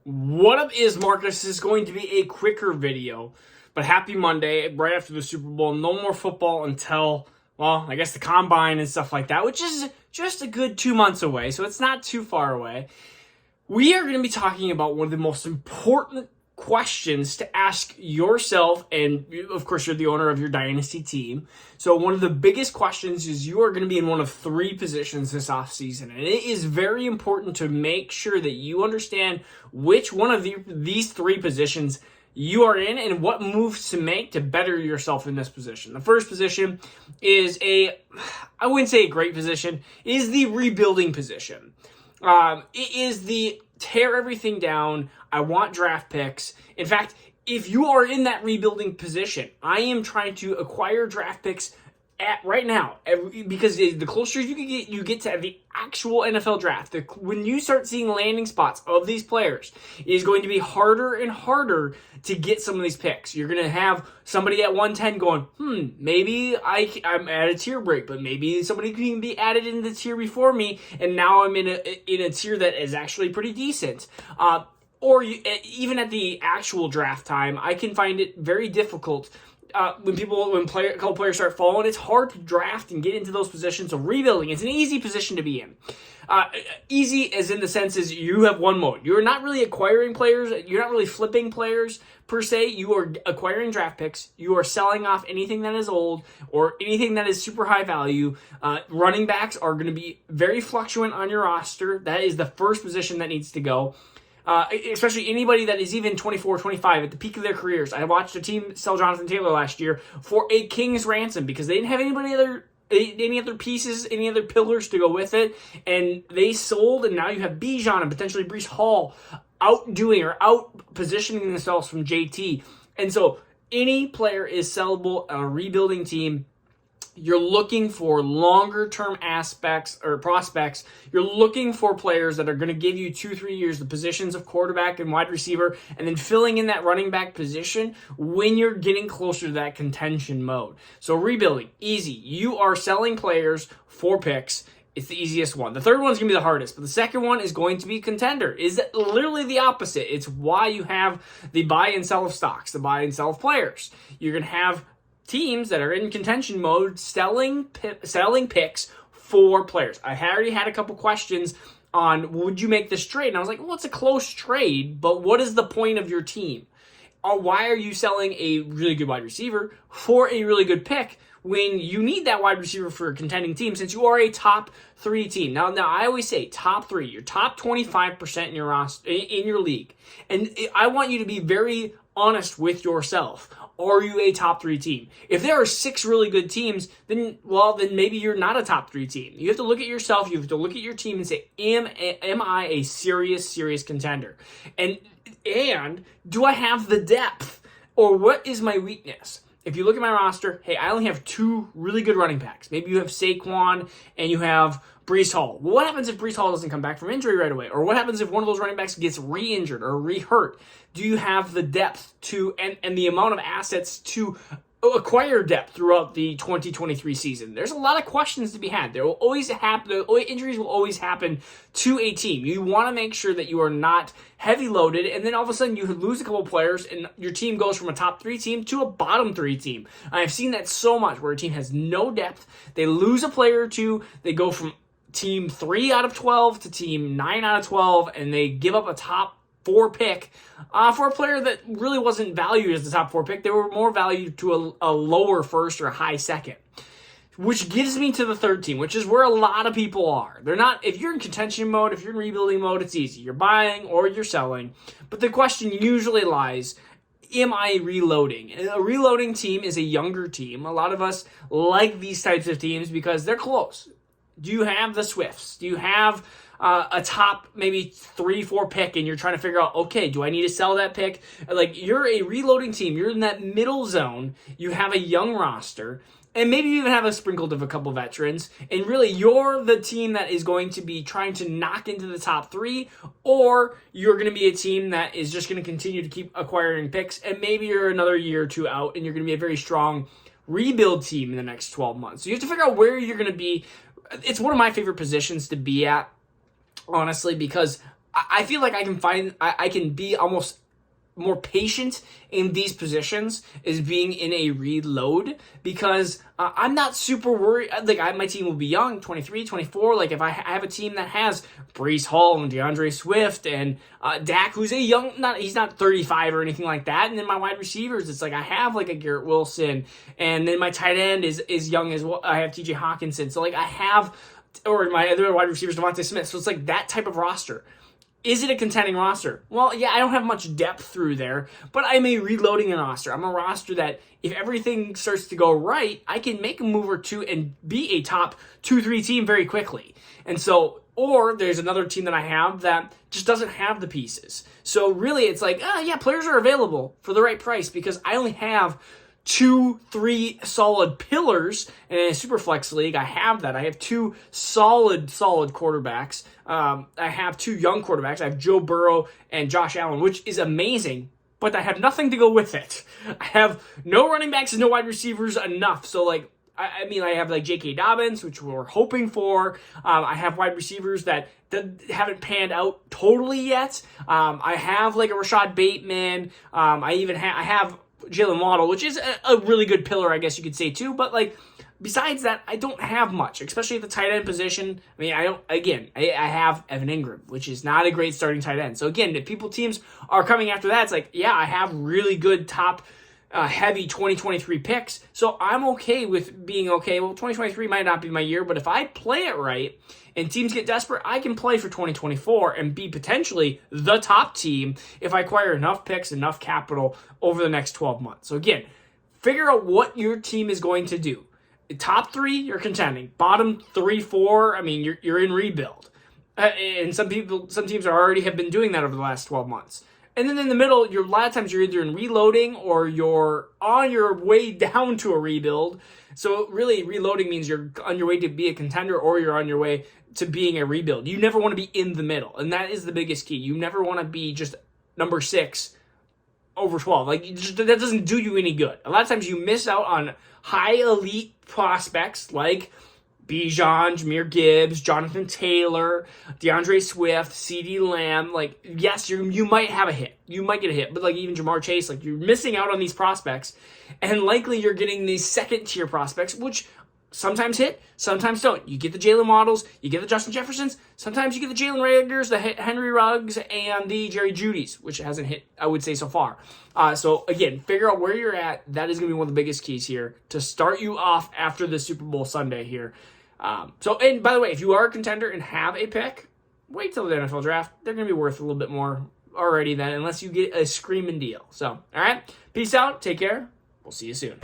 What up is Marcus? This is going to be a quicker video, but happy Monday, right after the Super Bowl. No more football until, well, I guess the combine and stuff like that, which is just a good 2 months away, so it's not too far away. We are going to be talking about one of the most important questions to ask yourself, and of course you're the owner of your Dynasty team. So one of the biggest questions is you are going to be in one of three positions this offseason, and it is very important to make sure that you understand which one of these three positions you are in and what moves to make to better yourself in this position. The first position is I wouldn't say a great position, it is the rebuilding position. It is the tear everything down. I want draft picks. In fact, if you are in that rebuilding position, I am trying to acquire draft picks right now, because the closer you get to the actual NFL draft, when you start seeing landing spots of these players, it is going to be harder and harder to get some of these picks. You're going to have somebody at 110 going, maybe I'm at a tier break, but maybe somebody can be added in the tier before me, and now I'm in a tier that is actually pretty decent. Even at the actual draft time, I can find it very difficult a couple players start falling. It's hard to draft and get into those positions. So rebuilding, it's an easy position to be in. Easy as in the sense is you have one mode. You're not really acquiring players. You're not really flipping players per se. You are acquiring draft picks. You are selling off anything that is old or anything that is super high value. Running backs are going to be very fluctuant on your roster. That is the first position that needs to go. Especially anybody that is even 24, 25 at the peak of their careers. I watched a team sell Jonathan Taylor last year for a king's ransom because they didn't have any other pieces, any other pillars to go with it, and they sold, and now you have Bijan and potentially Breece Hall outdoing or out positioning themselves from JT. And so any player is sellable on a rebuilding team. You're looking for longer term aspects or prospects. You're looking for players that are going to give you 2-3 years, the positions of quarterback and wide receiver, and then filling in that running back position when you're getting closer to that contention mode. So rebuilding, easy. You are selling players for picks. It's the easiest one. The third one's going to be the hardest, but the second one is going to be contender. Is literally the opposite. It's why you have the buy and sell of stocks, the buy and sell of players. You're going to have teams that are in contention mode selling picks for players. I already had a couple questions on would you make this trade? And I was like, well, it's a close trade, but what is the point of your team? Or why are you selling a really good wide receiver for a really good pick when you need that wide receiver for a contending team since you are a top 3 team? Now I always say top 3. You're top 25% in your roster, in your league. And I want you to be very honest with yourself. Are you a top 3 team? If there are 6 really good teams, then maybe you're not a top 3 team. You have to look at yourself. You have to look at your team and say, am I a serious contender? And do I have the depth? Or what is my weakness? If you look at my roster, hey, I only have 2 really good running backs. Maybe you have Saquon and you have Breece Hall. Well, what happens if Breece Hall doesn't come back from injury right away? Or what happens if one of those running backs gets re-injured or re-hurt? Do you have the depth to and the amount of assets to acquire depth throughout the 2023 season? There's a lot of questions to be had. There will always happen. Injuries will always happen to a team. You want to make sure that you are not heavy loaded, and then all of a sudden you lose a couple players, and your team goes from a top 3 team to a bottom 3 team. I've seen that so much where a team has no depth. They lose a player or two. They go from team 3 out of 12 to team 9 out of 12, and they give up a top 4 pick for a player that really wasn't valued as the top 4 pick. They were more valued to a lower first or a high second. Which gives me to the third team, which is where a lot of people are. They're not, if you're in contention mode, if you're in rebuilding mode, it's easy. You're buying or you're selling. But the question usually lies, am I reloading? A reloading team is a younger team. A lot of us like these types of teams because they're close. Do you have the Swifts? Do you have a top maybe 3-4 pick and you're trying to figure out, okay, do I need to sell that pick? Like, you're a reloading team. You're in that middle zone. You have a young roster. And maybe you even have a sprinkled of a couple veterans. And really, you're the team that is going to be trying to knock into the top 3. Or you're going to be a team that is just going to continue to keep acquiring picks. And maybe you're another year or 2 out. And you're going to be a very strong rebuild team in the next 12 months. So you have to figure out where you're going to be. It's one of my favorite positions to be at, honestly, because I feel like I can be almost more patient in these positions is being in a reload, because I'm not super worried. Like, my team will be young, 23, 24. Like, if I have a team that has Breece Hall and DeAndre Swift and Dak, who's a young, he's not 35 or anything like that. And then my wide receivers, it's like I have like a Garrett Wilson, and then my tight end is young as well. I have TJ Hawkinson. So like I have, or my other wide receivers, Devontae Smith. So it's like that type of roster. Is it a contending roster? Well, yeah, I don't have much depth through there, but I'm a reloading roster. I'm a roster that if everything starts to go right, I can make a move or two and be a top 2-3 team very quickly. And so, or there's another team that I have that just doesn't have the pieces. So really, it's like, yeah, players are available for the right price, because I only have 2-3 solid pillars. And in a super flex league, I have that. I have 2 solid quarterbacks. I have 2 young quarterbacks. I have Joe Burrow and Josh Allen, which is amazing, but I have nothing to go with it. I have no running backs and no wide receivers enough. So like, I mean, I have like J.K. Dobbins, which we're hoping for. I have wide receivers that haven't panned out totally yet. I have like a Rashad Bateman. I have Jalen Waddle, which is a really good pillar, I guess you could say too. But like, besides that, I don't have much, especially at the tight end position. I mean, I have Evan Ingram, which is not a great starting tight end. So again, if teams are coming after that, it's like, yeah, I have really good top heavy 2023 picks. So I'm okay with being okay. Well, 2023 might not be my year, but if I play it right and teams get desperate, I can play for 2024 and be potentially the top team if I acquire enough picks, enough capital over the next 12 months. So again, figure out what your team is going to do. Top 3, you're contending. Bottom 3, 4, I mean, you're in rebuild. And some teams already have been doing that over the last 12 months. And then in the middle, a lot of times you're either in reloading or you're on your way down to a rebuild. So really, reloading means you're on your way to be a contender, or you're on your way to being a rebuild. You never want to be in the middle, and that is the biggest key. You never want to be just number 6 over 12. Like, that doesn't do you any good. A lot of times you miss out on high elite prospects like Bijan, Jahmyr Gibbs, Jonathan Taylor, DeAndre Swift, CeeDee Lamb. Like, yes, you might have a hit. You might get a hit. But like even Jamar Chase, like, you're missing out on these prospects. And likely you're getting these second-tier prospects, which sometimes hit, sometimes don't. You get the Jalen Waddles, you get the Justin Jeffersons, sometimes you get the Jalen Reagors, the Henry Ruggs, and the Jerry Judys, which hasn't hit, I would say, so far. So again, figure out where you're at. That is going to be one of the biggest keys here to start you off after the Super Bowl Sunday here. And by the way, if you are a contender and have a pick, wait till the NFL draft. They're going to be worth a little bit more already then, unless you get a screaming deal. So, all right, peace out, take care. We'll see you soon.